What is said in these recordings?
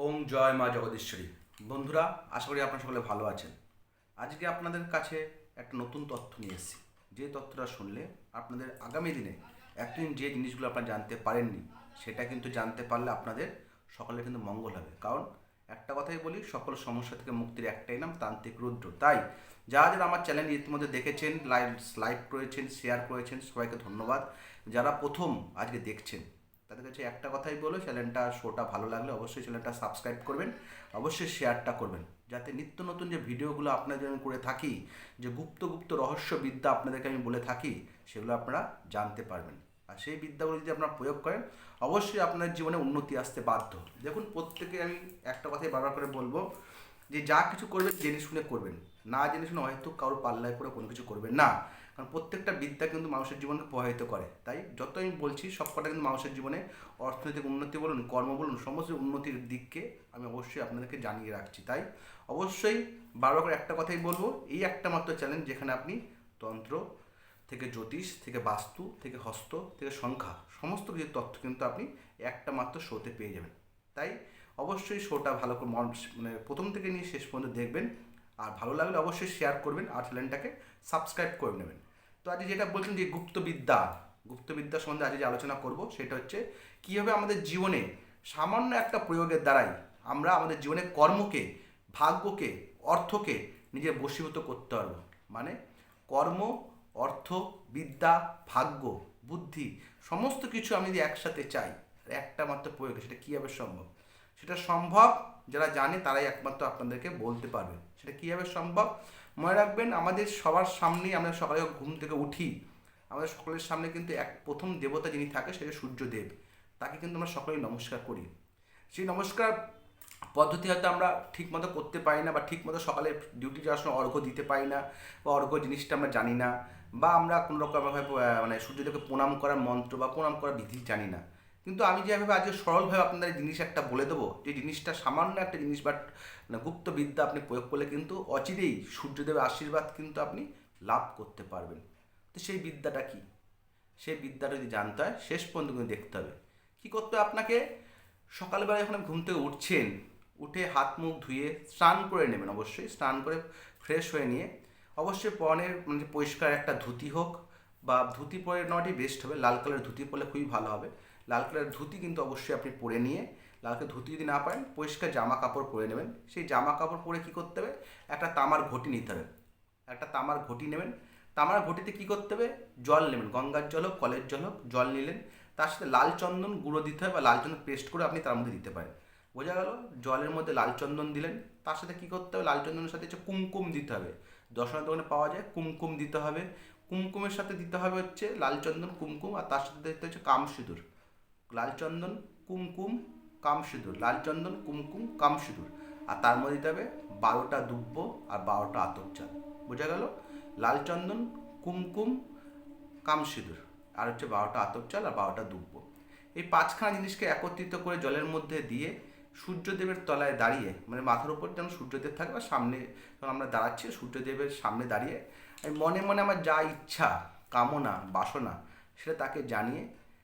ওম জয় মা জগদীশ্বরী। বন্ধুরা, আশা করি আপনারা সকলে ভালো আছেন। আজকে আপনাদের কাছে একটা নতুন তথ্য নিয়ে এসেছি। যে তথ্যটা শুনলে আপনাদের আগামী দিনে এতদিন যে জিনিসগুলো আপনারা জানতে পারেননি সেটা কিন্তু জানতে পারলে আপনাদের সকলের কিন্তু মঙ্গল হবে। কারণ একটা কথাই বলি, সকল সমস্যা থেকে মুক্তির একটাই নাম তান্ত্রিক রুদ্র। তাই যারা যারা আমার চ্যানেল ইতিমধ্যে দেখেছেন, লাইক করেছেন, শেয়ার করেছেন, সবাইকে ধন্যবাদ। যারা প্রথম আজকে দেখছেন তাদের কাছে একটা কথাই বলো, শোটা ভালো লাগলে অবশ্যই চ্যানেলটা সাবস্ক্রাইব করবেন, অবশ্যই শেয়ারটা করবেন, যাতে নিত্য নতুন যে ভিডিওগুলো আপনাদের আমি করে থাকি, যে গুপ্ত গুপ্ত রহস্য বিদ্যা আপনাদেরকে আমি বলে থাকি, সেগুলো আপনারা জানতে পারবেন। আর সেই বিদ্যাগুলো যদি আপনারা প্রয়োগ করেন, অবশ্যই আপনার জীবনে উন্নতি আসতে বাধ্য। দেখুন, প্রত্যেকে আমি একটা কথাই বারবার করে বলবো যে যা কিছু করবেন জেনে শুনে করবেন, না জেনে শুনে হয়তো কারোর পাল্লায় পড়ে কোনো কিছু করবেন না। কারণ প্রত্যেকটা বিদ্যা কিন্তু মানুষের জীবনকে প্রভাবিত করে। তাই যত আমি বলছি সবকটা কিন্তু মানুষের জীবনে অর্থনৈতিক উন্নতি বলুন, কর্ম বলুন, সমস্ত উন্নতির দিককে আমি অবশ্যই আপনাদেরকে জানিয়ে রাখছি। তাই অবশ্যই বারবার করে একটা কথাই বলবো, এই একটা মাত্র চ্যালেঞ্জ যেখানে আপনি তন্ত্র থেকে জ্যোতিষ থেকে বাস্তু থেকে হস্ত থেকে সংখ্যা সমস্ত কিছু তথ্য কিন্তু আপনি একটা মাত্র শোতে পেয়ে যাবেন। তাই অবশ্যই শোটা ভালো করে মানে প্রথম থেকে নিয়ে শেষ পর্যন্ত দেখবেন। আর ভালো লাগলে অবশ্যই শেয়ার করবেন আর চ্যানেলটাকে সাবস্ক্রাইব করে নেবেন। তো আজকে যেটা বলছেন যে গুপ্তবিদ্যা সম্বন্ধে আজকে যে আলোচনা করব সেটা হচ্ছে কীভাবে আমাদের জীবনে সামান্য একটা প্রয়োগের দ্বারাই আমরা আমাদের জীবনে কর্মকে, ভাগ্যকে, অর্থকে নিজে বশীভূত করতে পারবো। মানে কর্ম, অর্থ, বিদ্যা, ভাগ্য, বুদ্ধি সমস্ত কিছু আমি যদি একসাথে চাই, একটা মাত্র প্রয়োগে সেটা কীভাবে সম্ভব? সেটা সম্ভব যারা জানে তারাই একমাত্র আপনাদেরকে বলতে পারবে সেটা কীভাবে সম্ভব। মনে রাখবেন, আমাদের সবার সামনেই আমরা সকালে ঘুম থেকে উঠি, আমাদের সকলের সামনে কিন্তু এক প্রথম দেবতা যিনি থাকে সেটা সূর্যদেব। তাকে কিন্তু আমরা সকলেই নমস্কার করি। সেই নমস্কার পদ্ধতি হয়তো আমরা ঠিকমতো করতে পারি না, বা ঠিকমতো সকালে ডিউটি যাওয়ার সময় অর্ঘ্য দিতে পারি না, বা অর্ঘ্য জিনিসটা আমরা জানি না, বা আমরা কোনো রকমভাবে মানে সূর্যদেবকে প্রণাম করার মন্ত্র বা প্রণাম করার বিধি জানি না। কিন্তু আমি যেভাবে আজকে সরলভাবে আপনাদের জিনিস একটা বলে দেবো, যে জিনিসটা সামান্য একটা জিনিস, বাট গুপ্ত বিদ্যা আপনি প্রয়োগ করলে কিন্তু অচিরেই সূর্যদেবের আশীর্বাদ কিন্তু আপনি লাভ করতে পারবেন। তো সেই বিদ্যাটা কি? সেই বিদ্যাটা যদি জানতে হয় শেষ পর্যন্ত কিন্তু দেখতে হবে। কী করতে হবে আপনাকে? সকালবেলা যখন ঘুম থেকে উঠছেন, উঠে হাত মুখ ধুয়ে স্নান করে নেবেন। অবশ্যই স্নান করে ফ্রেশ হয়ে নিয়ে অবশ্যই পরনের মানে পরিষ্কার একটা ধুতি হোক, বা ধুতি পরে নেওয়াটাই বেস্ট হবে। লাল কালারের ধুতি পরলে খুবই ভালো হবে। লাল কালারের ধুতি কিন্তু অবশ্যই আপনি পরে নিয়ে, লাল কালারের ধুতি যদি না পারেন পরিষ্কার জামা কাপড় পরে নেবেন। সেই জামা কাপড় পরে কী করতে হবে? একটা তামার ঘটি নিতে হবে। একটা তামার ঘটি নেবেন। তামার ঘটিতে কী করতে হবে? জল নেবেন, গঙ্গার জল হোক, কলের জল হোক, জল নিলেন। তার সাথে লাল চন্দন গুঁড়ো দিতে হবে, বা লাল চন্দন পেস্ট করে আপনি তার মধ্যে দিতে পারেন। বোঝা গেল? জলের মধ্যে লাল চন্দন দিলেন। তার সাথে কী করতে হবে? লাল চন্দনের সাথে হচ্ছে কুমকুম দিতে হবে। দশনের দোকানে পাওয়া যায়, কুমকুম দিতে হবে। কুমকুমের সাথে দিতে হবে হচ্ছে লাল চন্দন, কুমকুম, আর তার সাথে দিতে হচ্ছে কামসিঁদুর। লাল চন্দন, কুমকুম, কামসিঁদুর, লাল চন্দন, কুমকুম, কামসিঁদুর। আর তার মধ্যে দিতে হবে 12টা দুব্য আর 12টা আতপ চাল। বোঝা গেল? লাল চন্দন, কুমকুম, কামসিঁদুর, আর হচ্ছে 12টা আতপ চাল আর 12টা দুব্য। এই পাঁচখানা জিনিসকে একত্রিত করে জলের মধ্যে দিয়ে সূর্যদেবের তলায় দাঁড়িয়ে, মানে মাথার উপর যেমন সূর্যদেব থাকবে, সামনে যখন আমরা দাঁড়াচ্ছি সূর্যদেবের সামনে দাঁড়িয়ে আমি মনে মনে আমার যা ইচ্ছা, কামনা, বাসনা সেটা তাকে জানিয়ে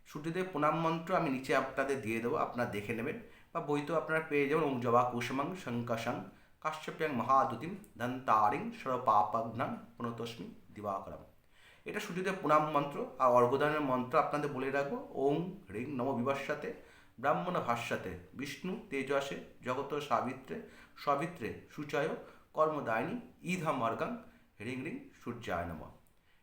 সূর্যদেব প্রণাম মন্ত্র আমি নিচে আপনাদের দিয়ে দেবো, আপনারা দেখে নেবেন, বা বইতেও আপনারা পেয়ে যাবেন। ওং জবা কুসুমং শঙ্কাশং কাশ্যপ্যাং মহাদুতিম ধন্তারিং সর্বপাপঘ্নাং প্রণতস্মি দিবাকরম। এটা সূর্যদেব প্রণাম মন্ত্র। আর অর্ঘ্যদানের মন্ত্র আপনাদের বলে রাখবো, ওং হ্রিং নম বিভাস্যাতে ব্রাহ্মণ ভাষ্যাতে বিষ্ণু তেজসে জগত সাবিত্রে সবিত্রে সূচায় কর্মদায়িনী ইধাম অর্গাং হ্রিং হ্রিং সূর্যায় নমঃ।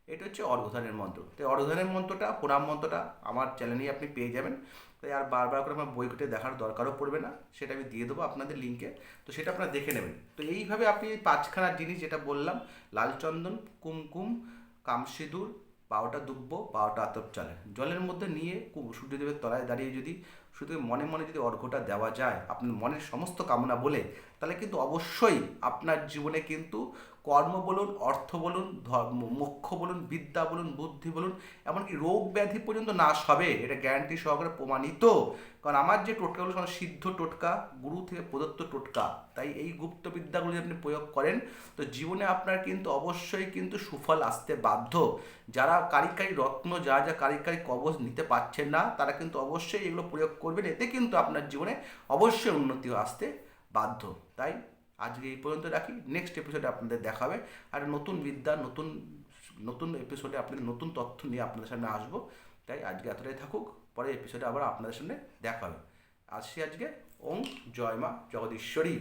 এটা হচ্ছে অর্ঘ্যদানের মন্ত্র। তো অর্ঘ্যদানের মন্ত্রটা, প্রণাম মন্ত্রটা আমার চ্যানেলেই আপনি পেয়ে যাবেন। তাই আর বারবার করে আমার বই ঘুটে দেখার দরকারও পড়বে না, সেটা আমি দিয়ে দেবো আপনাদের লিঙ্কে। তো সেটা আপনারা দেখে নেবেন। তো এইভাবে আপনি এই পাঁচখানা জিনিস যেটা বললাম, লাল চন্দন, কুমকুম, কামসিঁদুর, 12টা দুব্য, 12টা আতপ চালের জলের মধ্যে নিয়ে সূর্যদেবের তলায় দাঁড়িয়ে যদি শুধু মনে মনে যদি অর্ঘ্যটা দেওয়া যায় আপনার মনের সমস্ত কামনা বলে, তাহলে কিন্তু অবশ্যই আপনার জীবনে কিন্তু কর্ম বলুন, অর্থ বলুন, ধর্ম, মোক্ষ বলুন, বিদ্যা বলুন, বুদ্ধি বলুন, এমনকি রোগ ব্যাধি পর্যন্ত নাশ হবে, এটা গ্যারান্টি সহকারে প্রমাণিত। কারণ আমার যে টোটকাগুলো সব সিদ্ধ টোটকা, গুরু থেকে প্রদত্ত টোটকা। তাই এই গুপ্ত বিদ্যাগুলি আপনি প্রয়োগ করেন তো জীবনে আপনার কিন্তু অবশ্যই কিন্তু সুফল আসতে বাধ্য। যারা কারিকারি রত্ন, যা যা কারিকারি কবচ নিতে পারছেন না, তারা কিন্তু অবশ্যই এগুলো প্রয়োগ করবেন, এতে কিন্তু আপনার জীবনে অবশ্যই উন্নতি আসতে বাধ্য। তাই আজকে এই পর্যন্ত রাখি, নেক্সট এপিসোডে আপনাদের দেখাবে আর নতুন বিদ্যা, নতুন নতুন এপিসোডে আপনাদের নতুন তথ্য নিয়ে আপনাদের সামনে আসবো। তাই আজকে এতটাই থাকুক, পরের এপিসোডে আবার আপনাদের সামনে দেখা হবে। আসছি আজকে। ওম জয় মা জগদীশ্বরী।